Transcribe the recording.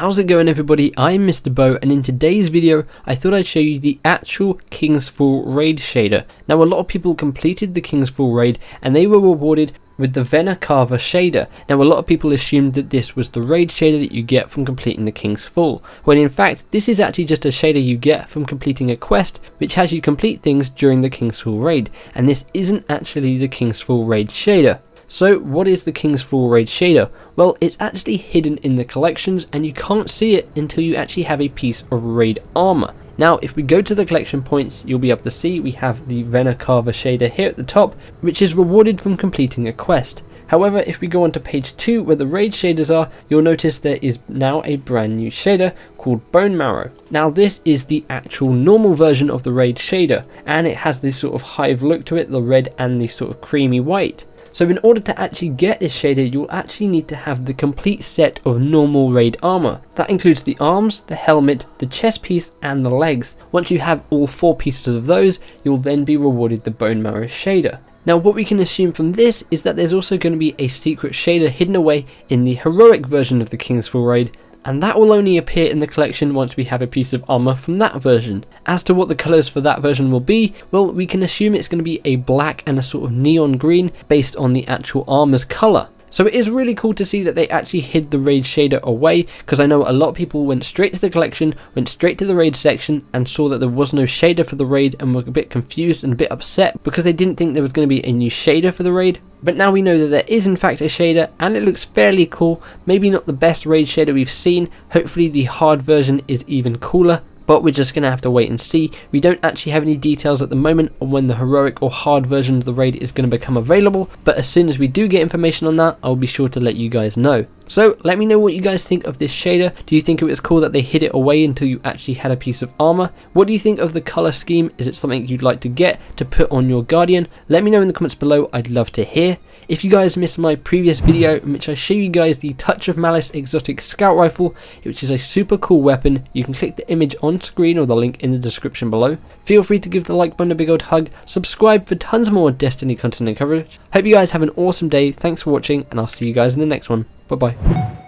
How's it going, everybody? I'm Mr. Bo, and in today's video I thought I'd show you the actual King's Fall raid shader. Now, a lot of people completed the King's Fall raid and they were rewarded with the Vena Cava Shader. Now, a lot of people assumed that this was the raid shader that you get from completing the King's Fall, when in fact this is actually just a shader you get from completing a quest which has you complete things during the King's Fall raid, and this isn't actually the King's Fall raid shader. So what is the King's Fall raid shader? Well, it's actually hidden in the collections and you can't see it until you actually have a piece of raid armor. Now, if we go to the collection points, you'll be able to see we have the Vena Cava Shader here at the top, which is rewarded from completing a quest. However, if we go on to page 2 where the raid shaders are, you'll notice there is now a brand new shader called Bone Marrow. Now, this is the actual normal version of the raid shader, and it has this sort of hive look to it, the red and the sort of creamy white. So in order to actually get this shader, you'll actually need to have the complete set of normal raid armor. That includes the arms, the helmet, the chest piece and the legs. Once you have all 4 pieces of those, you'll then be rewarded the Bone Marrow shader. Now, what we can assume from this is that there's also going to be a secret shader hidden away in the heroic version of the King's Fall raid, and that will only appear in the collection once we have a piece of armor from that version. As to what the colors for that version will be, well, we can assume it's going to be a black and a sort of neon green based on the actual armor's color. So it is really cool to see that they actually hid the raid shader away, because I know a lot of people went straight to the collection, went straight to the raid section and saw that there was no shader for the raid and were a bit confused and a bit upset because they didn't think there was going to be a new shader for the raid. But now we know that there is in fact a shader and it looks fairly cool. Maybe not the best raid shader we've seen, hopefully the hard version is even cooler. But we're just going to have to wait and see. We don't actually have any details at the moment on when the heroic or hard version of the raid is going to become available, but as soon as we do get information on that, I'll be sure to let you guys know. So let me know what you guys think of this shader. Do you think it was cool that they hid it away until you actually had a piece of armor? What do you think of the color scheme? Is it something you'd like to get to put on your Guardian? Let me know in the comments below, I'd love to hear. If you guys missed my previous video in which I show you guys the Touch of Malice exotic scout rifle, which is a super cool weapon, you can click the image on screen or the link in the description below. Feel free to give the like button a big old hug, subscribe for tons more Destiny content and coverage. Hope you guys have an awesome day, thanks for watching and I'll see you guys in the next one. Bye bye.